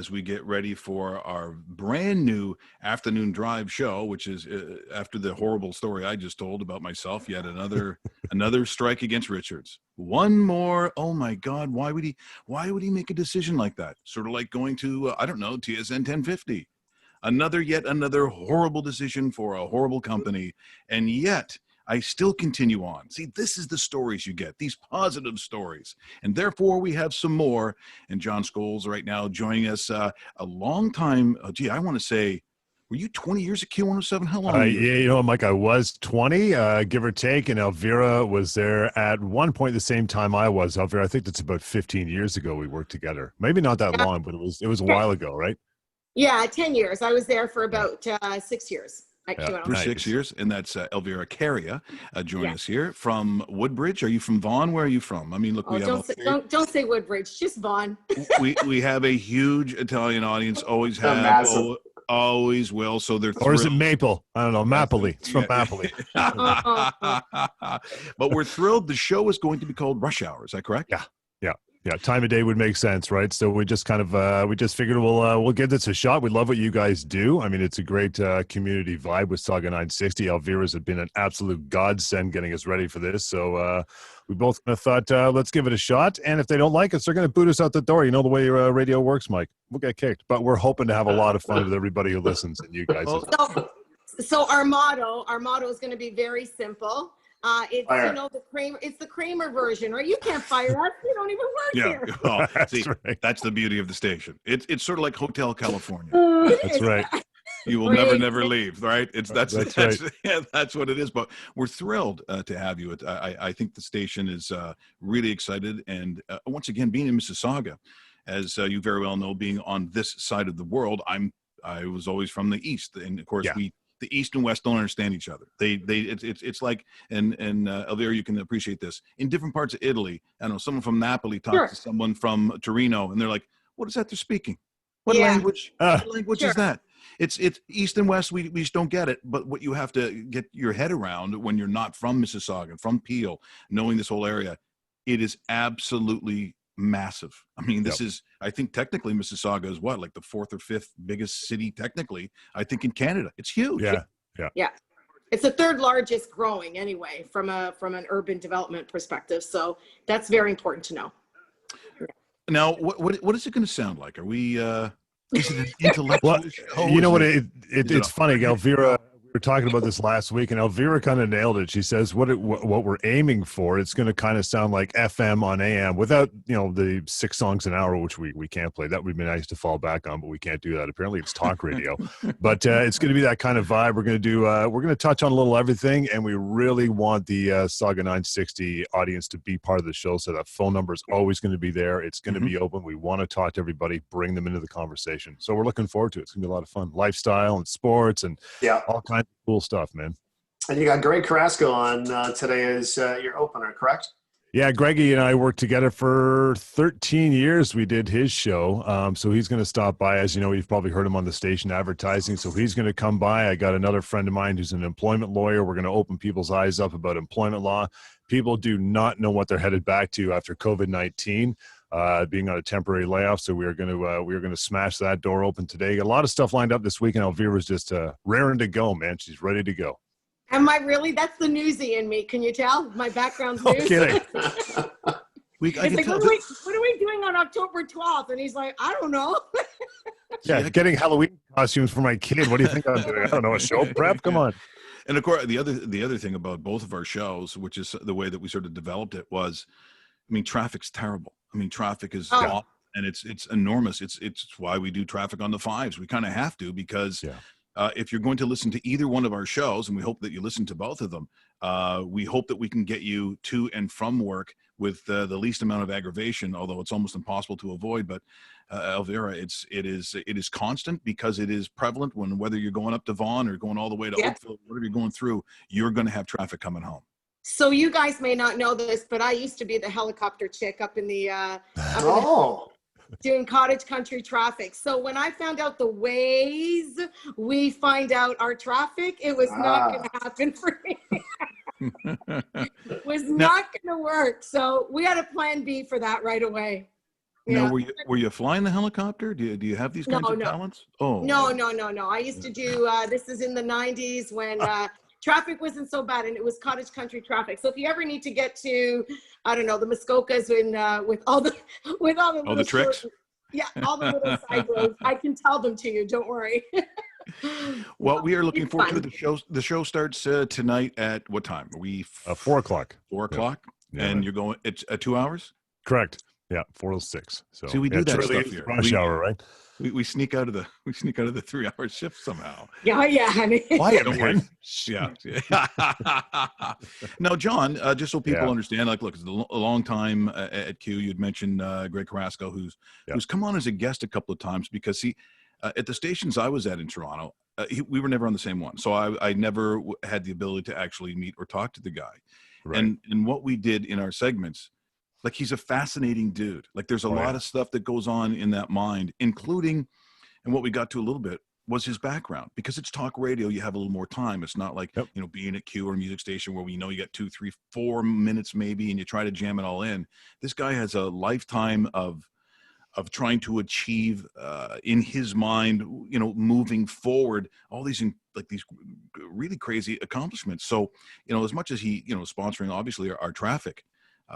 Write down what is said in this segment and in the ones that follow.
as we get ready for our brand new afternoon drive show, which is after the horrible story I just told about myself, yet another strike against Richards. One more. Oh my God, why would he make a decision like that? Sort of like going to I don't know, TSN 1050. Yet another horrible decision for a horrible company, and yet I still continue on. See, this is the stories you get, these positive stories. And therefore, we have some more. And John Scholes right now joining us, a long time. I want to say, were you 20 years at Q107? How long? Yeah, Mike, I was 20, give or take. And Elvira was there at one point the same time I was. Elvira, I think that's about 15 years ago we worked together. Maybe not that long, but it was a while ago, right? Yeah, 10 years. I was there for about 6 years. For 6 years, and that's ElviraCaria joining us here from Woodbridge. Are you from Vaughan? Where are you from? I mean, look, we have don't say Woodbridge, just Vaughan. we have a huge Italian audience. Always have, always will. So they're or is it Maple? I don't know. Mapoli. It's from Mapoli. But we're thrilled. The show is going to be called Rush Hour. Is that correct? Yeah, time of day would make sense, right? So we just kind of we just figured we'll give this a shot. We love what you guys do. I mean, it's a great community vibe with Sauga 960. Elvira's have been an absolute godsend getting us ready for this. So we both kind of thought, let's give it a shot. And if they don't like us, they're going to boot us out the door. You know the way radio works, Mike. We'll get kicked. But we're hoping to have a lot of fun with everybody who listens and you guys. So our motto is going to be very simple. It's the Kramer version, right? You can't fire us. You don't even work here. Oh, see, right. That's the beauty of the station. It's sort of like Hotel California. That's right. You will never leave, right? That's what it is. But we're thrilled to have you. I think the station is really excited, and once again, being in Mississauga, as you very well know, being on this side of the world, I was always from the east, and of course the East and West don't understand each other. It's like, and Elvira, you can appreciate this. In different parts of Italy, I don't know, someone from Napoli talks to someone from Torino, and they're like, what is that they're speaking? What language? What language is that? It's East and West, we just don't get it. But what you have to get your head around when you're not from Mississauga, from Peel, knowing this whole area, it is absolutely massive. I mean, this is, I think technically Mississauga is what, like the 4th or 5th biggest city technically, I think, in Canada. It's huge. Yeah. It's the 3rd largest growing anyway from an urban development perspective. So that's very important to know. Now, what is it going to sound like? Are we is it an intellectual show? You know what? It's funny, Elvira. We were talking about this last week, and Elvira kind of nailed it. She says what we're aiming for, it's going to kind of sound like FM on AM without, the 6 songs an hour, which we can't play. That would be nice to fall back on, but we can't do that. Apparently it's talk radio. But it's going to be that kind of vibe. We're going to touch on a little everything, and we really want the Sauga 960 audience to be part of the show. So that phone number is always going to be there. It's going to be open. We want to talk to everybody, bring them into the conversation. So we're looking forward to it. It's going to be a lot of fun. Lifestyle and sports and all kinds of cool stuff, man. And you got Greg Carrasco on today as your opener, correct? Yeah, Greggy and I worked together for 13 years. We did his show. So he's going to stop by. As you know, you've probably heard him on the station advertising. So he's going to come by. I got another friend of mine who's an employment lawyer. We're going to open people's eyes up about employment law. People do not know what they're headed back to after COVID-19. Being on a temporary layoff, so we are going to smash that door open today. Got a lot of stuff lined up this week, and Elvira's just raring to go, man. She's ready to go. Am I really? That's the newsy in me. Can you tell? My background's news. Okay. What are we doing on October 12th? And he's like, I don't know. Getting Halloween costumes for my kid. What do you think I'm doing? I don't know, a show prep? Come on. And of course, the other thing about both of our shows, which is the way that we sort of developed it, was, I mean, traffic's terrible. I mean, traffic is awful, and it's enormous. It's why we do traffic on the 5s. We kind of have to, because if you're going to listen to either one of our shows, and we hope that you listen to both of them, we hope that we can get you to and from work with the least amount of aggravation, although it's almost impossible to avoid. But Elvira, it is constant, because it is prevalent whether you're going up to Vaughan or going all the way to Oakville, whatever you're going through, you're going to have traffic coming home. So you guys may not know this, but I used to be the helicopter chick up in the doing cottage country traffic. So when I found out the ways we find out our traffic, it was not going to happen for me. It was not going to work. So we had a plan B for that right away. Now, Yeah. were you flying the helicopter? Do you have these kinds of talents? Oh, No. I used to do, this is in the 90s when traffic wasn't so bad and it was cottage country traffic. So if you ever need to get to, I don't know, the Muskokas with all the tricks. All the little side roads, I can tell them to you. Don't worry. Well, we are looking forward to the show. The show starts tonight at what time? Are we 4 o'clock. 4 o'clock, and you're going. It's 2 hours. Correct. Yeah, 4 to 6. So see, we do that stuff here. Rush hour, right? We sneak out of the 3-hour shift somehow. Yeah, honey. Quiet, don't worry. Yeah. Now, John, just so people understand, like, look, it's a long time at Q. You'd mentioned Greg Carrasco, who's come on as a guest a couple of times because at the stations I was at in Toronto, we were never on the same one, so I never had the ability to actually meet or talk to the guy. Right. And what we did in our segments. Like, he's a fascinating dude. Like, there's a lot of stuff that goes on in that mind, including, and what we got to a little bit was his background. Because it's talk radio, you have a little more time. It's not like, being at Q or a music station where you get 2, 3, 4 minutes maybe, and you try to jam it all in. This guy has a lifetime of trying to achieve in his mind, moving forward, all these these really crazy accomplishments. So, as much as he, sponsoring obviously our traffic,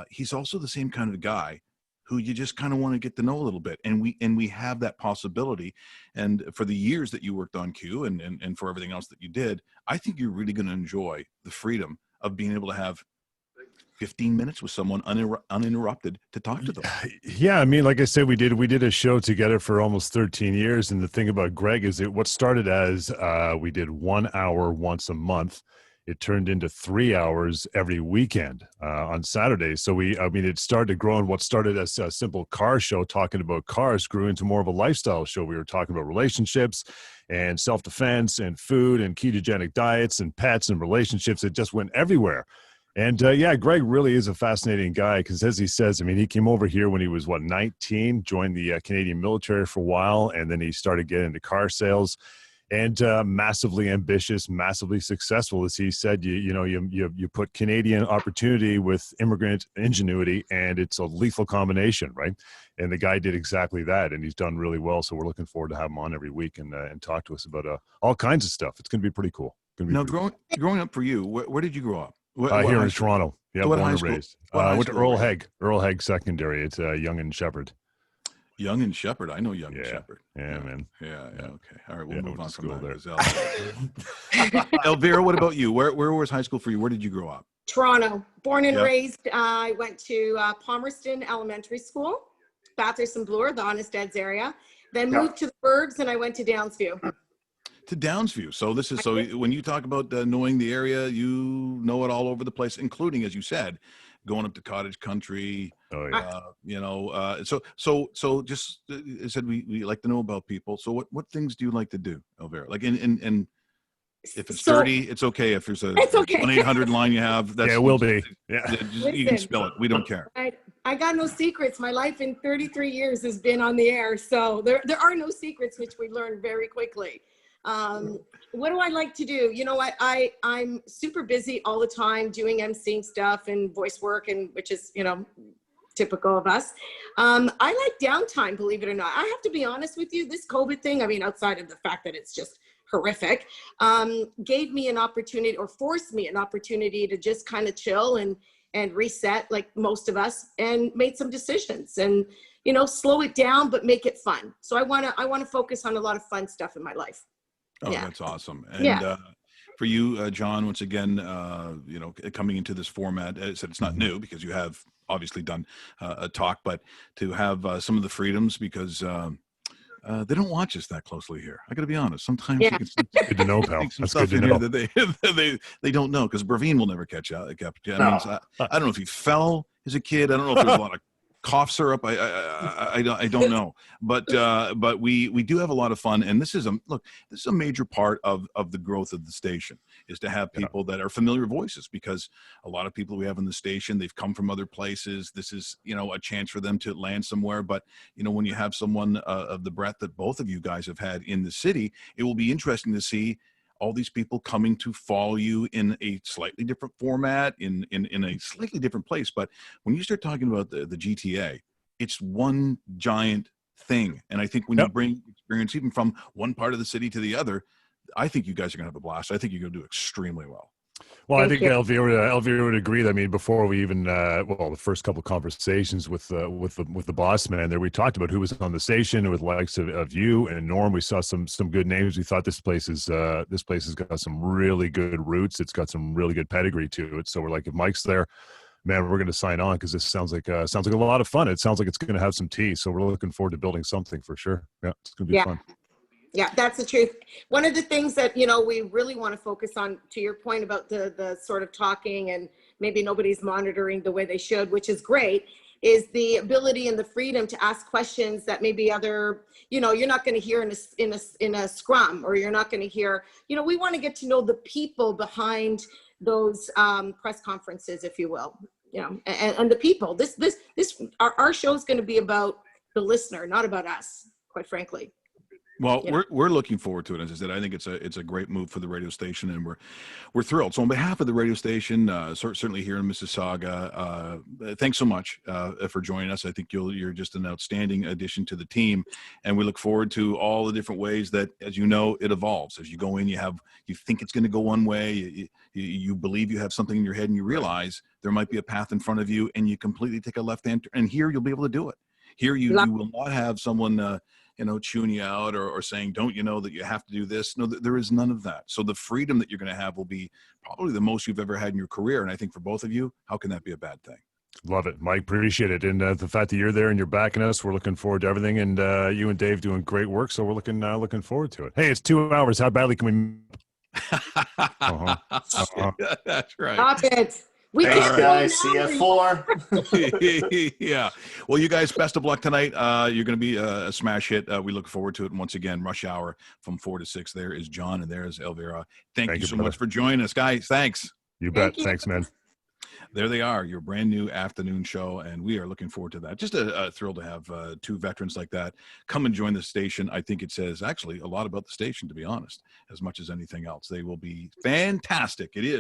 he's also the same kind of guy who you just kind of want to get to know a little bit. And we have that possibility. And for the years that you worked on Q and for everything else that you did, I think you're really going to enjoy the freedom of being able to have 15 minutes with someone uninterrupted to talk to them. Yeah. I mean, like I said, we did a show together for almost 13 years. And the thing about Greg is what started as we did 1 hour once a month. It turned into 3 hours every weekend on Saturdays. So it started to grow, and what started as a simple car show talking about cars grew into more of a lifestyle show. We were talking about relationships and self-defense and food and ketogenic diets and pets and relationships. It just went everywhere. And Greg really is a fascinating guy because, as he says, he came over here when he was 19, joined the Canadian military for a while, and then he started getting into car sales. And massively ambitious, massively successful, as he said. You put Canadian opportunity with immigrant ingenuity, and it's a lethal combination, right? And the guy did exactly that, and he's done really well. So we're looking forward to have him on every week and talk to us about all kinds of stuff. It's going to be pretty cool. Now, growing up for you, where did you grow up? Here in Toronto. Yeah, born and raised. Went to Earl Haig Secondary. It's Young and Shepherd. Young and Shepherd. I know Young and Shepherd. Yeah, man. Yeah. Okay. All right. We'll move on from that. Elvira, what about you? Where was high school for you? Where did you grow up? Toronto. Born and raised. I went to Palmerston Elementary School, Bathurst and Bloor, the Honest Ed's area. Then moved to the Bergs, and I went to Downsview. To Downsview. So this is when you talk about knowing the area, you know it all over the place, including, as you said, going up to cottage country. So just I said we like to know about people. So what things do you like to do, Elvira? Like and if it's dirty, it's okay. If there's a 1-800 line you have, it will be. You can spill it. We don't care. I got no secrets. My life in 33 years has been on the air, so there are no secrets, which we learned very quickly. What do I like to do? You know what? I'm super busy all the time doing emceeing stuff and voice work, and which is, typical of us. I like downtime, believe it or not. I have to be honest with you, this COVID thing, outside of the fact that it's just horrific, gave me an opportunity, or forced me an opportunity to just kind of chill and reset, like most of us, and made some decisions and, slow it down, but make it fun. So I want to focus on a lot of fun stuff in my life. Oh, that's awesome. And for you, John, once again, coming into this format, I said it's not new because you have obviously done a talk, but to have some of the freedoms, because they don't watch us that closely here. I got to be honest. Sometimes it's good to know, pal. That's good to know. That they don't know, because Bravine will never catch out. I don't know if he fell as a kid. I don't know if there's a lot of cough syrup. I don't know, but we do have a lot of fun, and this is a major part of the growth of the station, is to have people that are familiar voices, because a lot of people we have in the station, they've come from other places. This is a chance for them to land somewhere, but when you have someone of the breadth that both of you guys have had in the city, it will be interesting to see all these people coming to follow you in a slightly different format, in a slightly different place. But when you start talking about the GTA, it's one giant thing. And I think when you bring experience even from one part of the city to the other, I think you guys are going to have a blast. I think you're going to do extremely well. Well, I think Elvira would agree. I mean, before we even, the first couple of conversations with the boss man there, we talked about who was on the station with likes of you and Norm. We saw some good names. We thought this place has got some really good roots. It's got some really good pedigree to it. So we're like, if Mike's there, man, we're going to sign on because this sounds like a lot of fun. It sounds like it's going to have some tea. So we're looking forward to building something for sure. Yeah, it's going to be fun. Yeah, that's the truth. One of the things that, we really want to focus on, to your point about the sort of talking and maybe nobody's monitoring the way they should, which is great, is the ability and the freedom to ask questions that maybe other, you're not going to hear in a scrum, or you're not going to hear, we want to get to know the people behind those press conferences, if you will, and the people. Our show is going to be about the listener, not about us, quite frankly. Well, we're looking forward to it. As I said, I think it's a great move for the radio station, and we're thrilled. So on behalf of the radio station, certainly here in Mississauga, thanks so much for joining us. I think you're just an outstanding addition to the team, and we look forward to all the different ways that, as you know, it evolves. As you go in, you think it's going to go one way, you believe you have something in your head, and you realize there might be a path in front of you, and you completely take a left hand, and here you'll be able to do it. Here you will not have someone chewing you out or saying, don't you know that you have to do this? No, there is none of that. So the freedom that you're going to have will be probably the most you've ever had in your career. And I think for both of you, how can that be a bad thing? Love it, Mike. Appreciate it. And the fact that you're there and you're backing us, we're looking forward to everything. And you and Dave doing great work. So we're looking forward to it. Hey, it's 2 hours. How badly can we? That's right. Stop it. Thanks, guys. See you at 4. Yeah. Well, you guys, best of luck tonight. You're going to be a smash hit. We look forward to it. And once again, rush hour from 4 to 6. There is John and there is Elvira. Thank you so much for joining us, guys. Thanks. You bet. Thanks, man. There they are, your brand new afternoon show, and we are looking forward to that. Just a thrill to have two veterans like that come and join the station. I think it says actually a lot about the station, to be honest, as much as anything else. They will be fantastic. It is.